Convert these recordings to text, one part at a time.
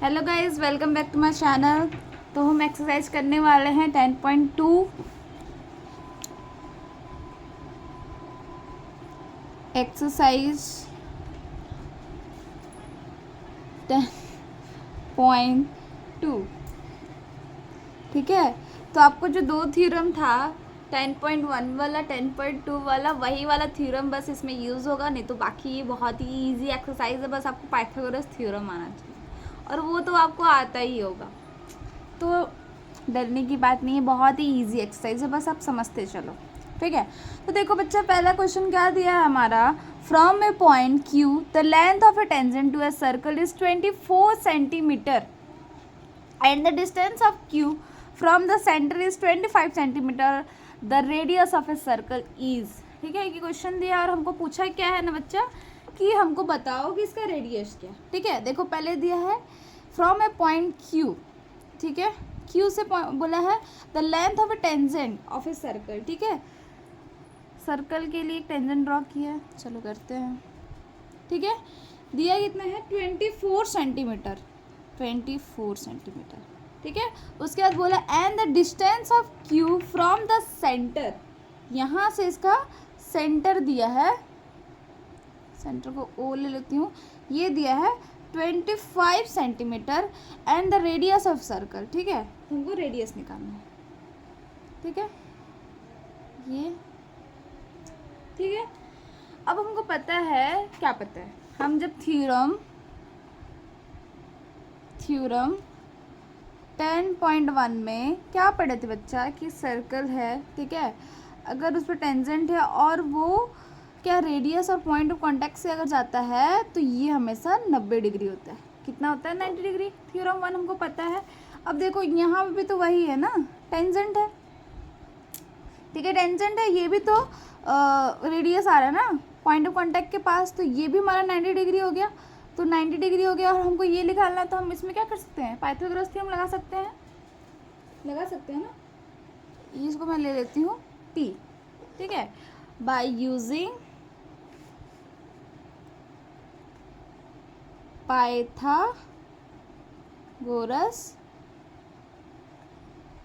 Hello guys, welcome back to my channel. तो हम exercise करने वाले हैं 10.2 एक्सरसाइज 10.2। ठीक है, तो आपको जो दो थ्योरम था 10.1 वाला 10.2 वाला, वही वाला थ्योरम बस इसमें यूज़ होगा, नहीं तो बाकी ये बहुत ही इजी एक्सरसाइज है। बस आपको पाइथागोरस थ्योरम आना चाहिए और वो तो आपको आता ही होगा, तो डरने की बात नहीं है। बहुत ही इजी एक्सरसाइज है, बस आप समझते चलो। ठीक है, तो देखो बच्चा, पहला क्वेश्चन क्या दिया है हमारा। From a point Q the length of a tangent to a circle is 24 centimetre and the distance of Q from the centre is 25 centimetre. The radius of a circle is. ठीक है, ये question दिया और हमको पूछा क्या है ना बच्चा, कि हमको बताओ कि इसका रेडियस क्या। ठीक है, देखो पहले दिया है फ्रॉम ए पॉइंट क्यू। ठीक है, क्यू से बोला है the length of a tangent of a circle. ठीक है, सर्कल के लिए एक टेंजेंट ड्रॉ किया है, चलो करते हैं। ठीक है, दिया कितना है 24 सेंटीमीटर, 24 सेंटीमीटर। ठीक है, उसके बाद बोला and the distance of Q from the centre, यहाँ से इसका सेंटर दिया है, सेंटर को ओ ले लेती हूँ, ये दिया है 25 centimetre and the radius of circle. ठीक है, हमको रेडियस निकालना है। ठीक है, ये ठीक है। अब हमको पता है, क्या पता है, हम जब थ्योरम 10.1 में क्या पढ़े थे बच्चा, कि सर्कल है, ठीक है, अगर उस पर टेंजेंट है और वो क्या रेडियस और पॉइंट ऑफ कांटेक्ट से अगर जाता है तो ये हमेशा 90 डिग्री होता है। कितना होता है 90 डिग्री। थ्योरम 1 हमको पता है। अब देखो यहाँ भी तो वही है ना, टेंजेंट है। ठीक है, टेंजेंट है, ये भी तो रेडियस आ रहा है ना पॉइंट ऑफ कांटेक्ट के पास, तो ये भी हमारा 90 डिग्री हो गया। तो 90 डिग्री हो गया और हमको ये निकालना है, तो हम इसमें क्या कर सकते हैं, पाइथागोरस थ्योरम लगा सकते हैं, ना। इसको मैं ले लेती हूँ P। ठीक है, बाय यूजिंग पाइथागोरस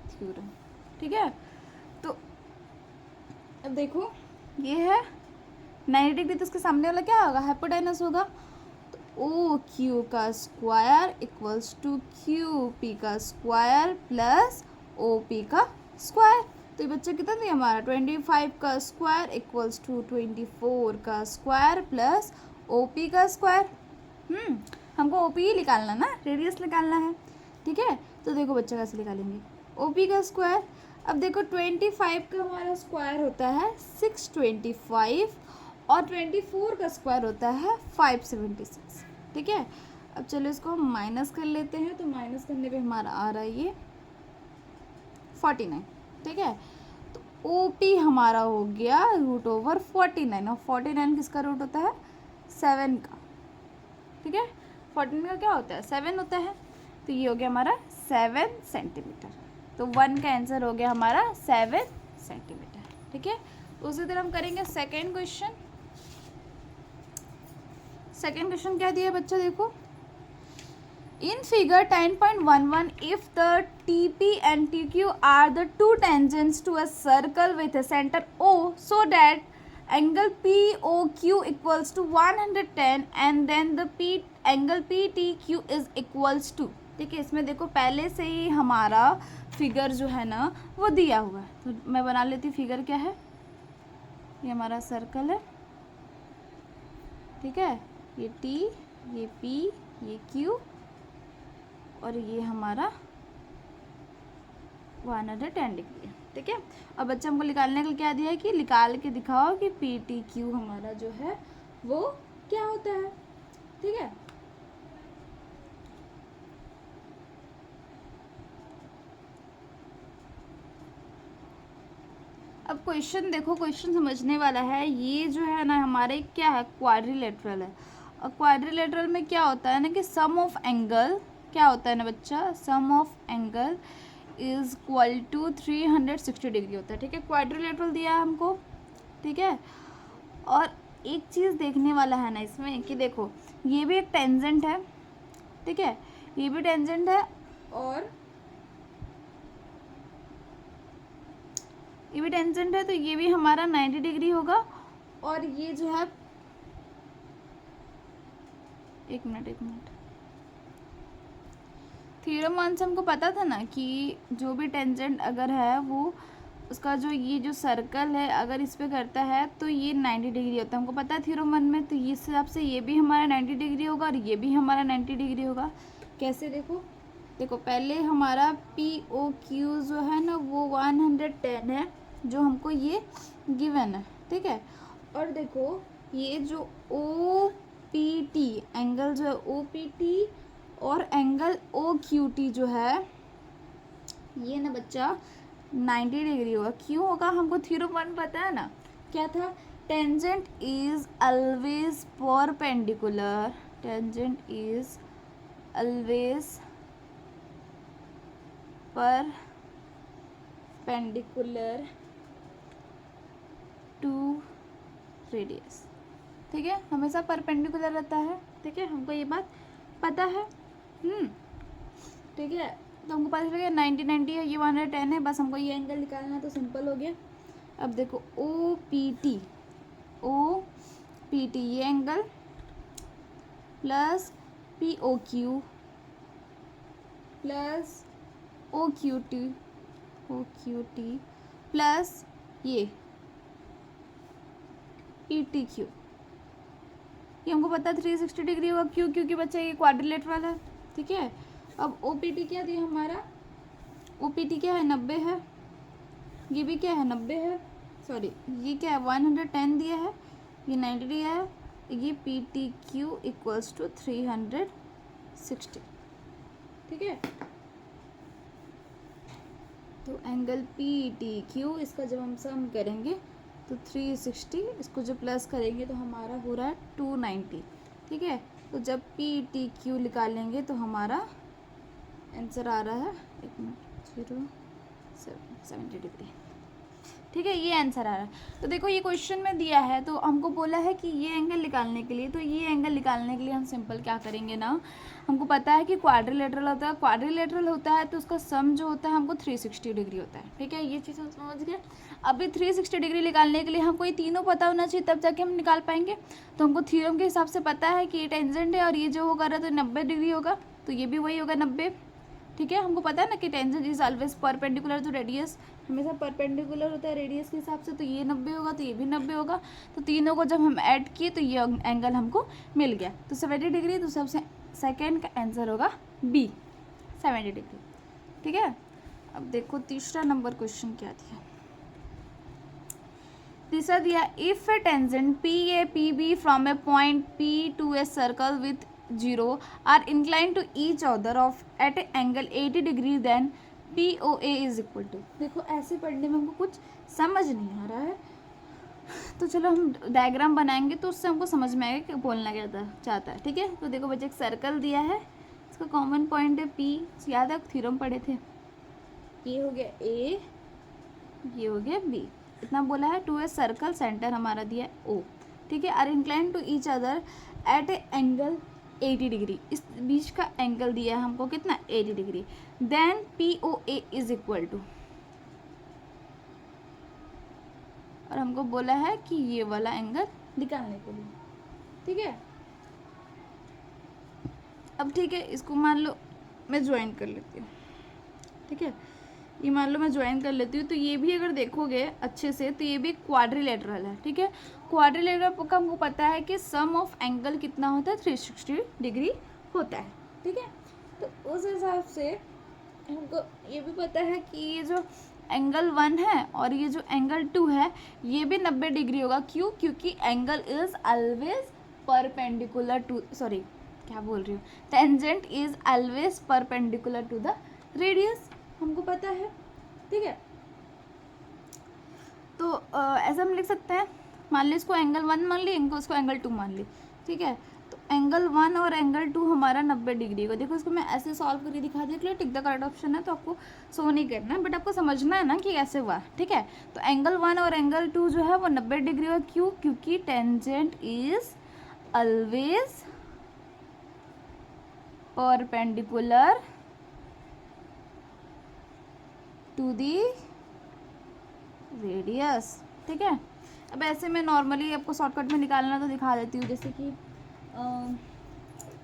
थ्योरम। ठीक है, तो अब देखो ये है 90 डिग्री, तो उसके सामने वाला क्या होगा, हाइपोटेनस होगा। तो ओ क्यू का square equals to Q P का स्क्वायर प्लस ओ पी का स्क्वायर। तो ये बच्चा कितना दिया हमारा 25 का स्क्वायर इक्वल्स टू 24 का स्क्वायर प्लस ओ पी का स्क्वायर। हमको ओ पी निकालना ना, रेडियस निकालना है। ठीक है, तो देखो बच्चा कैसे निकालेंगे, ओ पी का स्क्वायर। अब देखो 25 का हमारा स्क्वायर होता है 625 और 24 का स्क्वायर होता है 576। ठीक है, अब चलो इसको हम माइनस कर लेते हैं, तो माइनस करने पे हमारा आ रहा है ये 49। ठीक है, तो ओ पी हमारा हो गया √49 और 49 किसका रूट होता है 7 का। ठीक है, 14 का क्या होता है 7 होता है, तो ये हो गया हमारा 7 सेंटीमीटर। तो 1 का आंसर हो गया हमारा 7 सेंटीमीटर। ठीक है, उसी तरह हम करेंगे सेकेंड क्वेश्चन। सेकेंड क्वेश्चन क्या दिया बच्चा, देखो in figure 10.11 if the TP and TQ are the two tangents to a circle with a center O so that angle POQ equals to 110 and then the angle PTQ is equals to। ठीक है, इसमें देखो पहले से ही हमारा figure जो है ना वो दिया हुआ है, तो मैं बना लेती। फिगर क्या है, ये हमारा सर्कल है। ठीक है, ये T, ये P, ये Q और ये हमारा 110 डिग्री। ठीक है, और बच्चा हमको निकालने का क्या दिया है, कि निकाल के दिखाओ कि PTQ हमारा जो है वो क्या होता है। ठीक है, अब क्वेश्चन देखो, क्वेश्चन समझने वाला है। ये जो है ना हमारे क्या है, क्वाड्रिलेटरल है। और क्वाड्रिलेटरल में क्या होता है ना, कि सम ऑफ एंगल क्या होता है ना बच्चा, sum of angle is equal to 360 degree होता है। ठीक है, क्वाड्रिलेटरल दिया है हमको। ठीक है, और एक चीज़ देखने वाला है ना इसमें, कि देखो ये भी एक टेंजेंट है। ठीक है, ये भी टेंजेंट है और ये भी टेंजेंट है, तो ये भी हमारा 90 डिग्री होगा। और ये जो है, एक मिनट, थ्योरम 1 से हमको पता था ना कि जो भी टेंजेंट अगर है वो उसका जो ये जो सर्कल है अगर इस पे करता है तो ये 90 डिग्री होता है, हमको पता है थ्योरम 1 में। तो इस हिसाब से ये भी हमारा 90 डिग्री होगा और ये भी हमारा 90 डिग्री होगा। कैसे? देखो पहले हमारा POQ जो है ना वो 110 है, जो हमको ये गिवन है, ठीक है। और देखो ये जो OPT एंगल जो है OPT और एंगल OQT जो है ये ना बच्चा 90 डिग्री होगा। क्यों होगा? हमको थ्योरम 1 पता है ना, क्या था? Tangent is always perpendicular, tangent is always perpendicular to radius, ठीक है, हमेशा परपेंडिकुलर रहता है, ठीक है, हमको ये बात पता है। ठीक है, तो हमको पता चल गया 90 है, ये 110 है, बस हमको ये एंगल निकालना है, तो सिंपल हो गया। अब देखो OPT ये angle plus POQ plus OQT plus ये PTQ, ये हमको पता है 360 डिग्री होगा। क्यों? क्योंकि बच्चा ये क्वाड्रिलेटरल है, ठीक है। अब OPT क्या दिया हमारा? OPT क्या है? 90 है। ये भी क्या है? 90 है। सॉरी, ये क्या है? 110 दिया है, ये 90 दिया है, ये PTQ इक्वल्स टू 360, ठीक है। तो एंगल PTQ इसका जब हम सम करेंगे तो 360, इसको जो प्लस करेंगे तो हमारा हो रहा है 290, ठीक है। तो जब PTQ निकालेंगे तो हमारा आंसर आ रहा है 070 डिग्री, ठीक है, ये आंसर आ रहा है। तो देखो ये क्वेश्चन में दिया है, तो हमको बोला है कि ये एंगल निकालने के लिए, तो ये एंगल निकालने के लिए हम सिंपल क्या करेंगे ना, हमको पता है कि क्वाड्रिलेटरल होता है, क्वाड्रिलेटरल होता है तो उसका सम जो होता है हमको 360 डिग्री होता है, ठीक है, ये चीज़ हम समझ गए। अभी 360 डिग्री निकालने के लिए हमको ये तीनों पता होना चाहिए, तब जाके हम निकाल पाएंगे। तो हमको थ्योरम के हिसाब से पता है कि ये टेंजेंट है और ये जो होगा तो 90 डिग्री होगा, तो ये भी वही होगा 90, ठीक है। हमको पता है ना कि tangent is always perpendicular to radius, हमेशा परपेंडिकुलर होता है रेडियस के हिसाब से, तो ये 90 होगा, तो ये भी 90 होगा। तो तीनों को जब हम ऐड किए तो ये एंगल हमको मिल गया, तो 70 डिग्री। तो सबसे सेकेंड का आंसर होगा B, 70 डिग्री, ठीक है। अब देखो तीसरा नंबर क्वेश्चन क्या दिया। तीसरा दिया, if a tangent PA/PB from a point P to a circle with 0 are inclined to each other of at an angle 80 degree, then POA is equal to। देखो ऐसे पढ़ने में हमको कुछ समझ नहीं आ रहा है, तो चलो हम डायग्राम बनाएंगे तो उससे हमको समझ में आएगा कि बोलना क्या चाहता है, ठीक है। तो देखो बच्चे एक सर्कल दिया है, इसका कॉमन पॉइंट है P, याद है थ्योरम पढ़े थे, ये हो गया A, ये हो गया B, इतना बोला है। टू ए सर्कल सेंटर हमारा दिया है O, ठीक है, are incline to each other at a angle 80 degree, इस बीच का एंगल दिया है हमको कितना? 80 degree. Then POA is equal to, और हमको बोला है कि ये वाला एंगल निकालने के लिए, ठीक है। अब ठीक है, इसको मान लो मैं ज्वाइन कर लेती हूँ, ठीक है, ये मान लो मैं ज्वाइन कर लेती हूँ, तो ये भी अगर देखोगे अच्छे से तो ये भी क्वाड्रिलेटरल है, ठीक है। क्वाड्रिलेटरल का हमको पता है कि सम ऑफ एंगल कितना होता है? 360 डिग्री होता है, ठीक है। तो उस हिसाब से हमको ये भी पता है कि ये जो एंगल 1 है और ये जो एंगल 2 है ये भी 90 डिग्री होगा। क्यों? क्योंकि angle is always perpendicular to, sorry क्या बोल रही हूँ, tangent is always perpendicular to the radius, हमको पता है, ठीक है। तो ऐसा हम लिख सकते हैं, मान ली इसको एंगल 1 मान ली, इसको एंगल 2 मान ली, ठीक है। तो एंगल 1 और एंगल 2 हमारा 90 डिग्री होगा। देखो इसको मैं ऐसे सॉल्व करके दिखा दी, clear, tick the correct option है, तो आपको शो नहीं करना है, बट आपको समझना है ना कि कैसे हुआ, ठीक है। तो एंगल 1 और एंगल 2 जो है वो 90 डिग्री होगा। क्यों? क्योंकि tangent is always perpendicular to the radius. ठीक है, अब ऐसे में नॉर्मली आपको शॉर्टकट में निकालना तो दिखा देती हूँ, जैसे कि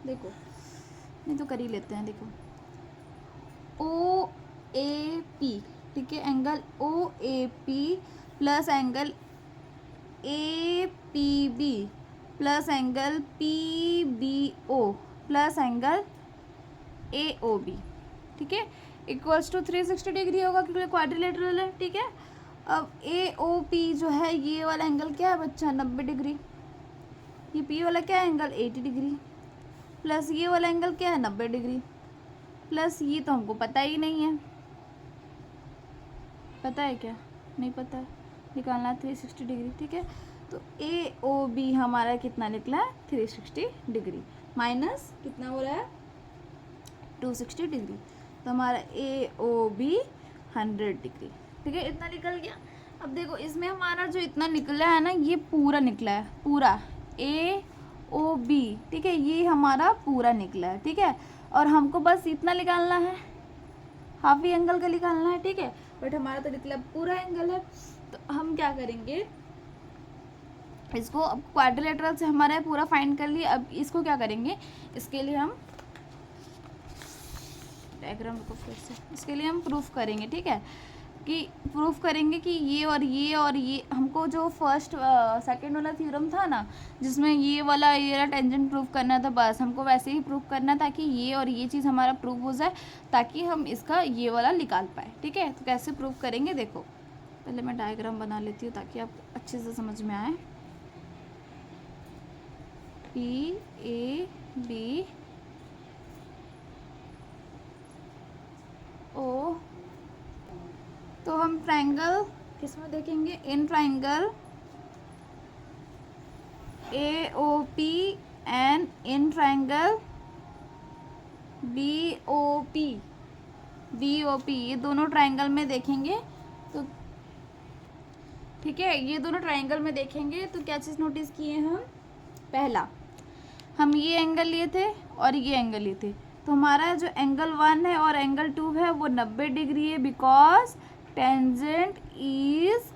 देखो, नहीं तो कर ही लेते हैं। देखो ओ ए पी, ठीक है, angle O A P plus angle A P B plus angle P B O plus angle A O B, ठीक है, इक्वल्स टू 360 डिग्री होगा क्योंकि क्वाड्रिलेटरल है। ठीक है, अब ए ओ पी जो है ये वाला एंगल क्या है बच्चा, 90 डिग्री। ये पी वाला क्या है एंगल 80 डिग्री, प्लस ये वाला एंगल क्या है 90 डिग्री, प्लस ये तो हमको पता ही नहीं है। पता है क्या, नहीं पता है, निकालना है 360 डिग्री। ठीक है, तो ए ओ बी हमारा कितना निकला है 360 डिग्री, माइनस कितना हो रहा है 260 डिग्री, तो हमारा ए ओ बी 100 डिग्री। ठीक है, इतना निकल गया। अब देखो इसमें हमारा जो इतना निकला है ना, ये पूरा निकला है, पूरा ए ओ बी, ठीक है, ये हमारा पूरा निकला है। ठीक है, और हमको बस इतना निकालना है, हाफ ही एंगल का निकालना है। ठीक है, बट हमारा तो निकला पूरा एंगल है, तो हम क्या करेंगे इसको, अब क्वाड्रिलेटरल से हमारा पूरा फाइंड कर लिया। अब इसको क्या करेंगे, इसके लिए हम डायग्राम को फिर से, इसके लिए हम प्रूफ करेंगे। ठीक है, कि प्रूफ करेंगे कि ये और ये हमको जो फर्स्ट सेकंड वाला थ्योरम था ना, जिसमें ये वाला टेंजेंट प्रूफ करना था, बस हमको वैसे ही प्रूफ करना ताकि ये और ये चीज़ हमारा प्रूफ हो जाए, ताकि हम इसका ये वाला निकाल पाए। ठीक है, तो कैसे प्रूफ करेंगे, देखो पहले मैं डायग्राम बना लेती हूँ ताकि आपको अच्छे से समझ में आए। पी ए बी ओ, तो हम ट्रायंगल किस में देखेंगे, in triangle A O P and in triangle B O P, ये दोनों ट्रायंगल में देखेंगे। तो ठीक है, ये दोनों ट्रायंगल में देखेंगे तो क्या चीज़ नोटिस किए हम, पहला हम ये एंगल लिए थे और ये एंगल लिए थे, तो हमारा जो एंगल 1 है और एंगल 2 है वो 90 डिग्री है, because tangent is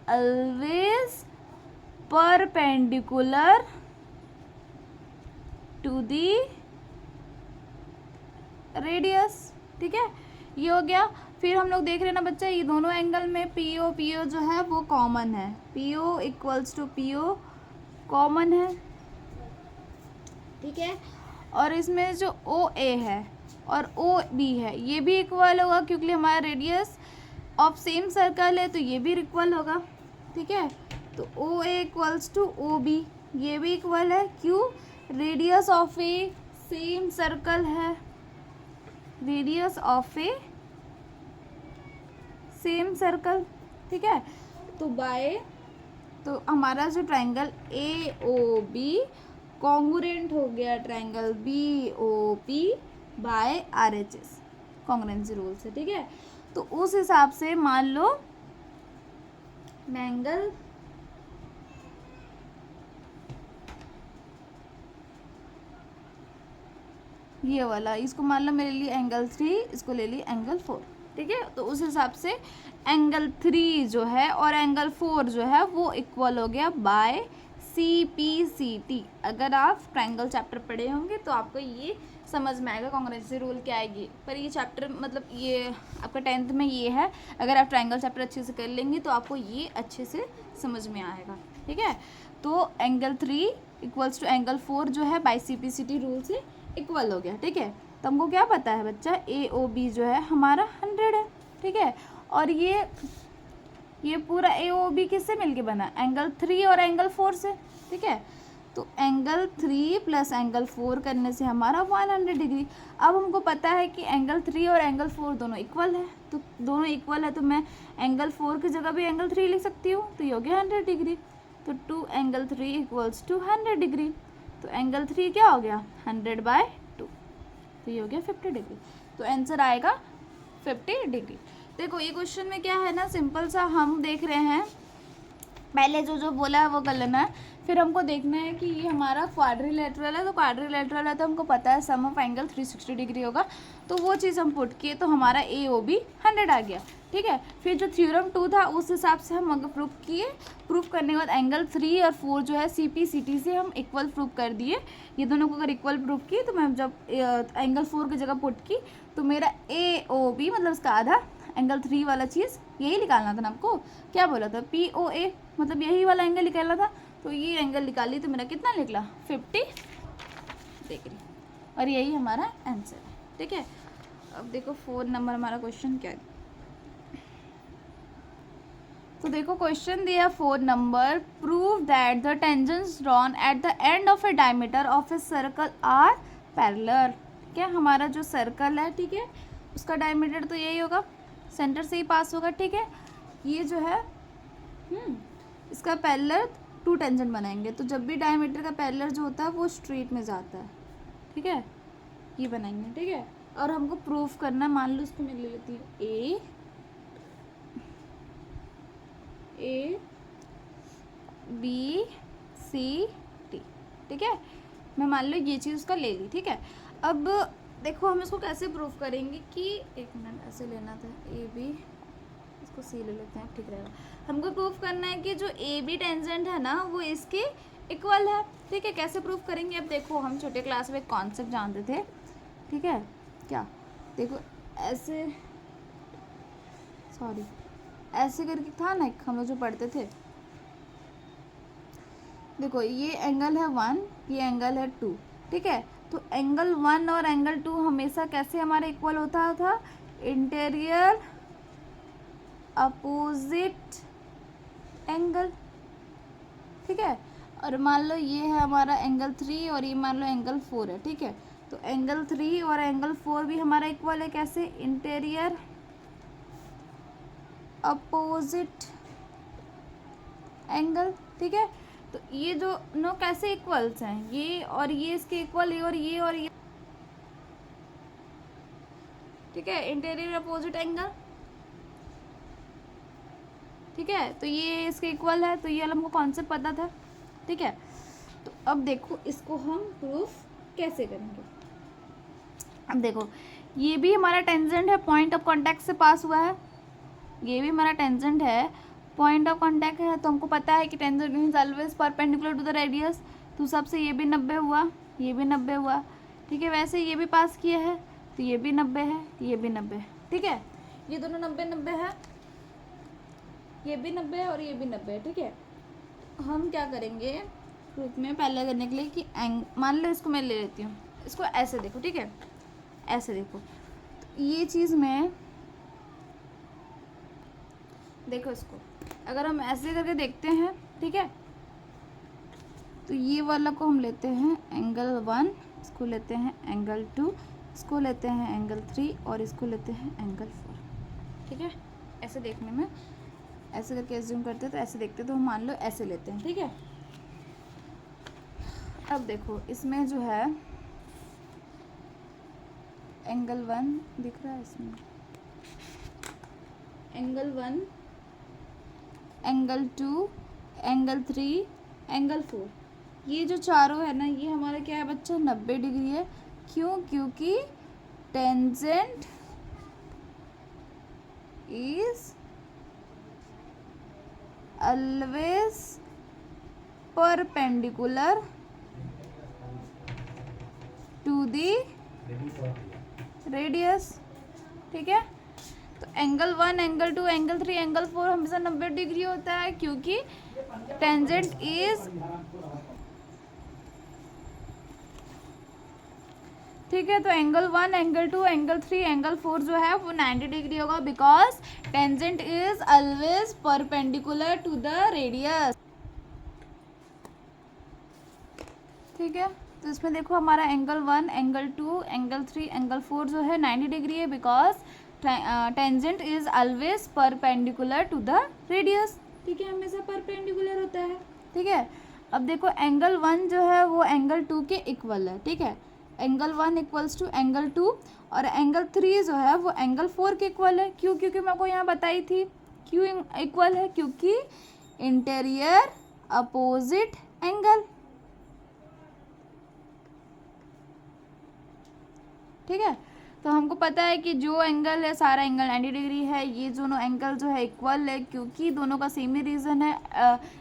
always perpendicular to the radius. ठीक है, ये हो गया। फिर हम लोग देख रहे हैं ना बच्चा, ये दोनों एंगल में पी ओ जो है वो कॉमन है, P O equals to P O common है। ठीक है, और इसमें जो ओ ए है और ओ बी है ये भी इक्वल होगा, क्योंकि हमारा रेडियस ऑफ सेम सर्कल है तो ये भी इक्वल होगा। ठीक है, तो O A equals to O B, ये भी इक्वल है, क्यों, radius of a same circle है, radius of a same circle. ठीक है, तो हमारा जो triangle A O B congruent हो गया triangle B O P by R H S, congruency rule से। ठीक है, तो उस हिसाब से मान लो मैं एंगल ये वाला, इसको मान लो मेरे लिए एंगल 3, इसको ले ली एंगल 4। ठीक है, तो उस हिसाब से एंगल 3 जो है और एंगल 4 जो है वो इक्वल हो गया by C P C T. अगर आप ट्रायंगल चैप्टर पढ़े होंगे तो आपको ये समझ में आएगा कॉन्ग्रुएंसी रूल क्या है ये, पर ये चैप्टर मतलब ये आपका 10th में ये है, अगर आप ट्रायंगल चैप्टर अच्छे से कर लेंगे तो आपको ये अच्छे से समझ में आएगा। ठीक है, तो एंगल 3 इक्वल्स टू एंगल 4 जो है by C P C T rule से इक्वल हो गया। ठीक है, तो हमको क्या पता है बच्चा, ए ओ बी जो है हमारा 100 है। ठीक है, और ये पूरा ए ओ बी किससे मिलके बना, एंगल 3 और एंगल 4 से। ठीक है, तो एंगल 3 प्लस एंगल 4 करने से हमारा 100 डिग्री। अब हमको पता है कि एंगल 3 और एंगल 4 दोनों इक्वल है, तो दोनों इक्वल है तो मैं एंगल 4 की जगह भी एंगल 3 लिख सकती हूँ, तो ये हो गया 100 डिग्री। तो 2 एंगल 3 इक्वल्स टू 100 डिग्री, तो एंगल 3 क्या हो गया 100/2, तो ये हो गया 50 डिग्री। तो आंसर आएगा 50 डिग्री। देखो ये क्वेश्चन में क्या है ना, सिंपल सा हम देख रहे हैं, पहले जो बोला है वो कर लेना है, फिर हमको देखना है कि ये हमारा क्वाड्रिलेटरल है, तो क्वाड्रिलेटरल है तो हमको पता है सम ऑफ एंगल 360 डिग्री होगा, तो वो चीज़ हम पुट किए तो हमारा ए ओ बी 100 आ गया। ठीक है, फिर जो थ्योरम 2 था उस हिसाब से हम अगर प्रूफ किए, प्रूफ करने के बाद एंगल 3 और 4 जो है सी पी सी टी से हम इक्वल प्रूफ कर दिए। ये दोनों को अगर इक्वल प्रूफ किए तो मैं जब एंगल 4 की जगह पुट की तो मेरा ए ओ बी मतलब उसका आधा एंगल 3 वाला चीज़ यही निकालना था ना आपको, क्या बोला था पी ओ ए मतलब यही वाला एंगल निकालना था, तो ये एंगल निकाली तो मेरा कितना निकला 50 डिग्री, और यही हमारा आंसर है। ठीक है, अब देखो 4 नंबर हमारा क्वेश्चन क्या है। तो देखो क्वेश्चन दिया 4 number, prove that the tangents drawn at the end of a diameter of a circle are parallel. क्या हमारा जो सर्कल है, ठीक है, उसका डायमीटर तो यही होगा, सेंटर से ही पास होगा। ठीक है, ये जो है इसका पैरेलल 2 टेंजेंट बनाएंगे, तो जब भी डायमीटर का पैरेलल जो होता है वो स्ट्रेट में जाता है। ठीक है, ये बनाएंगे। ठीक है, और हमको प्रूफ करना है, मान लो इसको मैं ले लेती हूँ ए बी सी टी। ठीक है, मैं मान लो ये चीज़ उसका ले ली। ठीक है, अब देखो हम इसको कैसे प्रूफ करेंगे कि, एक मिनट ऐसे लेना था, ए बी, इसको सी ले लेते हैं, ठीक रहेगा। हमको प्रूफ करना है कि जो ए बी टेंजेंट है ना वो इसके इक्वल है। ठीक है, कैसे प्रूफ करेंगे, अब देखो हम छोटे क्लास में एक कॉन्सेप्ट जानते थे। ठीक है, क्या, देखो ऐसे, सॉरी ऐसे करके था ना एक हम लोग जो पढ़ते थे, देखो ये एंगल है 1, ये एंगल है 2। ठीक है, तो एंगल 1 और एंगल 2 हमेशा कैसे हमारे इक्वल होता था, इंटीरियर अपोजिट एंगल। ठीक है, और मान लो ये है हमारा एंगल 3 और ये मान लो एंगल 4 है। ठीक है, तो एंगल 3 और एंगल 4 भी हमारा इक्वल है, कैसे, इंटीरियर अपोजिट एंगल। ठीक है, तो ये जो नो कैसे इक्वल्स हैं, ये और ये इसके इक्वल है, और ये। ठीक है, इंटीरियर अपोजिट एंगल। ठीक है, तो ये इसके इक्वल है, तो ये हमको कॉन्सेप्ट पता था। ठीक है, तो अब देखो इसको हम प्रूफ कैसे करेंगे। अब देखो ये भी हमारा टेंजेंट है, पॉइंट ऑफ कांटेक्ट से पास हुआ है, ये भी हमारा टेंजेंट है, पॉइंट ऑफ कांटेक्ट है, तो हमको पता है कि tangent is always perpendicular to the radius, तो सबसे ये भी 90 हुआ, ये भी 90 हुआ। ठीक है, वैसे ये भी पास किया है, तो ये भी 90 है, ये भी 90 है। ठीक है, ये दोनों 90 है, ये भी 90 है और ये भी 90 है। ठीक है, हम क्या करेंगे प्रूफ में पहले करने के लिए कि मान लो इसको मैं ले लेती हूँ, इसको ऐसे देखो। ठीक है, ऐसे देखो, तो ये चीज़ में देखो, इसको अगर हम ऐसे करके देखते हैं, ठीक है, तो ये वाला को हम लेते हैं एंगल 1, इसको लेते हैं एंगल 2, इसको लेते हैं एंगल 3 और इसको लेते हैं एंगल 4। ठीक है, ऐसे देखने में ऐसे करके एज्यूम करते हैं, तो ऐसे देखते हैं, तो हम मान लो ऐसे लेते हैं। ठीक है, अब देखो इसमें जो है एंगल 1 दिख रहा है, इसमें एंगल 1, एंगल 2, एंगल 3, एंगल 4, ये जो चारों है ना, ये हमारा क्या है बच्चा, 90 डिग्री है। क्यों, क्योंकि tangent is always perpendicular to the radius. ठीक है, तो एंगल 1, एंगल 2, एंगल 3, एंगल 4 हमेशा 90 डिग्री होता है, क्योंकि टेंजेंट इज, ठीक है, तो एंगल 1, एंगल 2, एंगल 3, एंगल 4 जो है वो 90 डिग्री होगा, because tangent is always perpendicular to the radius. ठीक है, तो इसमें देखो हमारा एंगल 1, एंगल 2, एंगल 3, एंगल 4 जो है 90 डिग्री है, because tangent is always perpendicular to the radius. ठीक है, हमेशा परपेंडिकुलर होता है। ठीक है, अब देखो एंगल 1 जो है वो एंगल 2 के इक्वल है। ठीक है, एंगल 1 इक्वल्स टू एंगल 2, और एंगल 3 जो है वो एंगल 4 के इक्वल है। क्यों, क्योंकि मैं आपको यहाँ बताई थी क्यों इक्वल है, क्योंकि इंटीरियर अपोजिट एंगल। ठीक है, तो हमको पता है कि जो एंगल है सारा एंगल 90 डिग्री है, ये दोनों एंगल जो है इक्वल है क्योंकि दोनों का सेम ही रीजन है,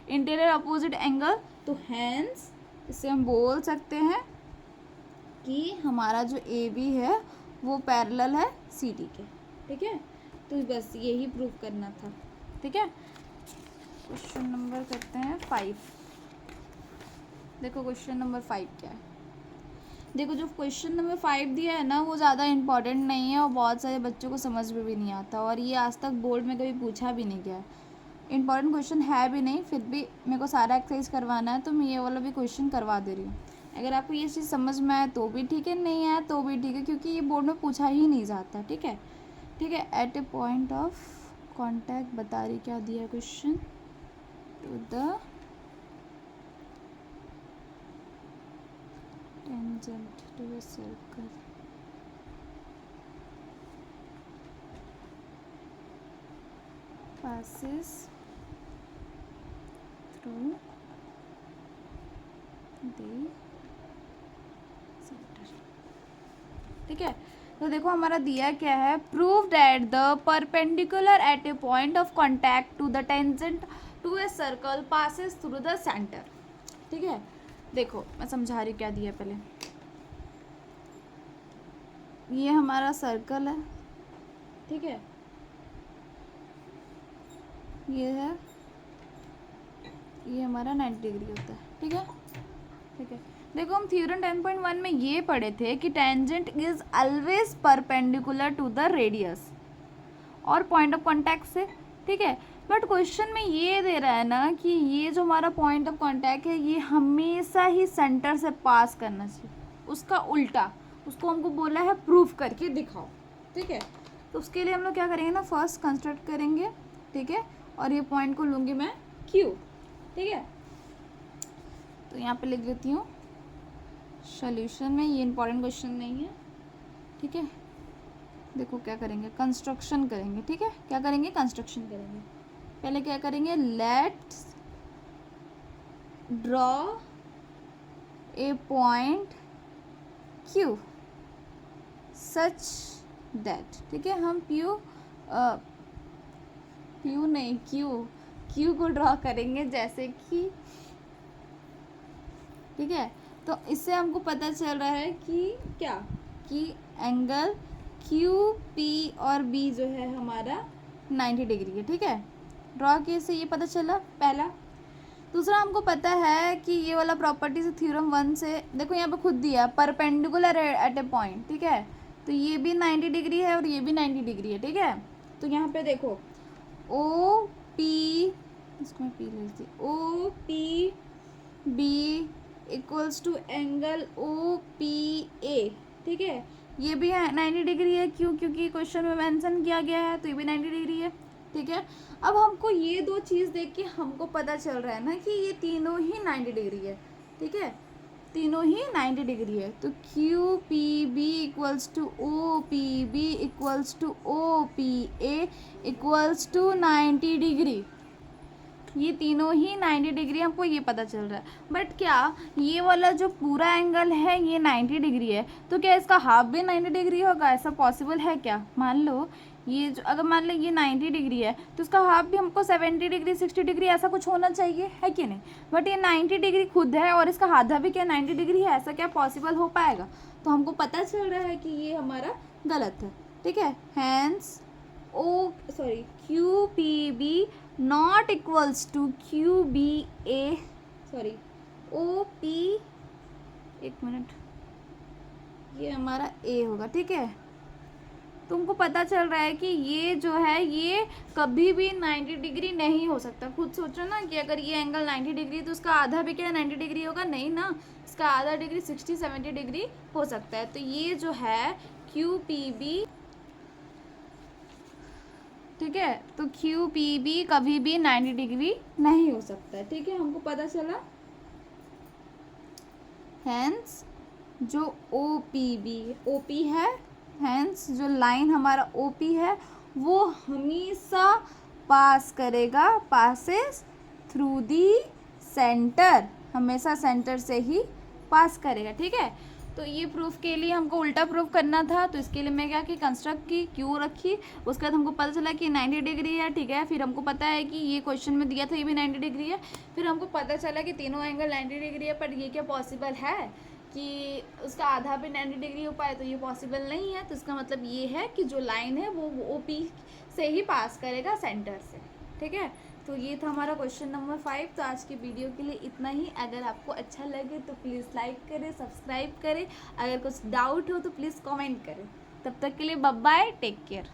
इंटीरियर अपोजिट एंगल। तो हैंस इसे हम बोल सकते हैं कि हमारा जो ए बी है वो पैरेलल है सी डी के। ठीक है, तो बस यही प्रूव करना था। ठीक है, क्वेश्चन नंबर करते हैं 5। देखो क्वेश्चन नंबर 5 क्या है। देखो जो क्वेश्चन नंबर 5 दिया है ना वो ज़्यादा इम्पॉर्टेंट नहीं है और बहुत सारे बच्चों को समझ में भी नहीं आता, और ये आज तक बोर्ड में कभी पूछा भी नहीं गया। इम्पॉर्टेंट क्वेश्चन है भी नहीं, फिर भी मेरे को सारा एक्सरसाइज करवाना है तो मैं ये वाला भी क्वेश्चन करवा दे रही हूँ। अगर आपको ये चीज़ समझ में आए तो भी ठीक है, नहीं आए तो भी ठीक है, क्योंकि ये बोर्ड में पूछा ही नहीं जाता। ठीक है, ठीक है। At a point of contact बता रही क्या दिया है question, to the tangent to a circle passes through the center। ठीक है, तो देखो हमारा दिया क्या है, prove that the perpendicular at a point of contact to the tangent to a circle passes through the centre. ठीक है, देखो मैं समझा रही क्या दिया पहले। ये हमारा सर्कल है, ठीक है, ये है, ये हमारा 90 डिग्री होता है। ठीक है, ठीक है। देखो हम थ्योरम 10.1 में ये पढ़े थे कि tangent is always perpendicular to the radius और पॉइंट ऑफ कॉन्टैक्ट से। ठीक है, बट क्वेश्चन में ये दे रहा है ना कि ये जो हमारा पॉइंट ऑफ कॉन्टैक्ट है ये हमेशा ही सेंटर से पास करना चाहिए, उसका उल्टा, उसको हमको बोला है प्रूफ करके दिखाओ। ठीक है, तो उसके लिए हम लोग क्या करेंगे ना, फर्स्ट कंस्ट्रक्ट करेंगे। ठीक है, और ये पॉइंट को लूँगी मैं क्यू। ठीक है, तो यहाँ पे लिख देती हूँ सॉल्यूशन में, ये इंपॉर्टेंट क्वेश्चन नहीं है। ठीक है, देखो क्या करेंगे, कंस्ट्रक्शन करेंगे। ठीक है, क्या करेंगे, कंस्ट्रक्शन करेंगे। पहले क्या करेंगे, let's draw a point Q such that. ठीक है, हम क्यू को ड्रॉ करेंगे जैसे कि, ठीक है, तो इससे हमको पता चल रहा है कि क्या, कि एंगल क्यू पी और बी जो है हमारा 90 डिग्री है। ठीक है, ड्रॉ किए से ये पता चला पहला। दूसरा हमको पता है कि ये वाला प्रॉपर्टी से थ्योरम 1 से, देखो यहाँ पे खुद दिया परपेंडिकुलर एट ए पॉइंट। ठीक है, तो ये भी 90 डिग्री है और ये भी 90 डिग्री है। ठीक है, तो यहाँ पे देखो ओ पी, इसको मैं पी लेती, O P B equals to angle O P A. ठीक है, ये भी 90 डिग्री है, क्यों, क्योंकि क्वेश्चन में मेंशन किया गया है, तो ये भी 90 डिग्री है। ठीक है, अब हमको ये दो चीज़ देख के हमको पता चल रहा है ना कि ये तीनों ही 90 डिग्री है। ठीक है, तीनों ही 90 डिग्री है, तो Q P B equals to O P B equals to O P A equals to 90 degree. ये तीनों ही 90 डिग्री, हमको ये पता चल रहा है। बट क्या ये वाला जो पूरा एंगल है ये 90 डिग्री है, तो क्या इसका हाफ भी 90 डिग्री होगा? ऐसा पॉसिबल है क्या? मान लो ये जो, अगर मान लो ये 90 डिग्री है तो इसका हाफ भी हमको 70 डिग्री 60 डिग्री ऐसा कुछ होना चाहिए, है कि नहीं? बट ये 90 डिग्री खुद है और इसका आधा भी क्या 90 डिग्री है, ऐसा क्या पॉसिबल हो पाएगा? तो हमको पता चल रहा है कि ये हमारा गलत है। ठीक है, hence Q P B not equals to Q B A, O P, एक मिनट, ये हमारा ए होगा। ठीक है, तुमको पता चल रहा है कि ये जो है ये कभी भी 90 डिग्री नहीं हो सकता। खुद सोचो ना कि अगर ये एंगल 90 डिग्री तो उसका आधा भी क्या 90 डिग्री होगा? नहीं ना, इसका आधा डिग्री 60-70 डिग्री हो सकता है। तो ये जो है क्यू पी बी, ठीक है, तो क्यू पी बी कभी भी 90 डिग्री नहीं हो सकता है। ठीक है, हमको पता चला। हैंस जो ओ पी है, हैंस जो लाइन हमारा ओ पी है वो हमेशा पास करेगा, पासेस थ्रू दी सेंटर। हमेशा सेंटर से ही पास करेगा। ठीक है, तो ये प्रूफ के लिए हमको उल्टा प्रूफ करना था, तो इसके लिए मैं क्या कि कंस्ट्रक्ट की, क्यू रखी, उसके बाद हमको पता चला कि 90 डिग्री है। ठीक है, फिर हमको पता है कि ये क्वेश्चन में दिया था ये भी 90 डिग्री है। फिर हमको पता चला कि तीनों एंगल 90 डिग्री है, पर ये क्या पॉसिबल है कि उसका आधा भी 90 डिग्री हो पाए? तो ये पॉसिबल नहीं है। तो इसका मतलब ये है कि जो लाइन है वो OP से ही पास करेगा सेंटर से। ठीक है, तो ये था हमारा क्वेश्चन नंबर 5। तो आज की वीडियो के लिए इतना ही। अगर आपको अच्छा लगे तो प्लीज़ लाइक करें, सब्सक्राइब करें। अगर कुछ डाउट हो तो प्लीज़ कमेंट करें। तब तक के लिए बाय बाय, टेक केयर।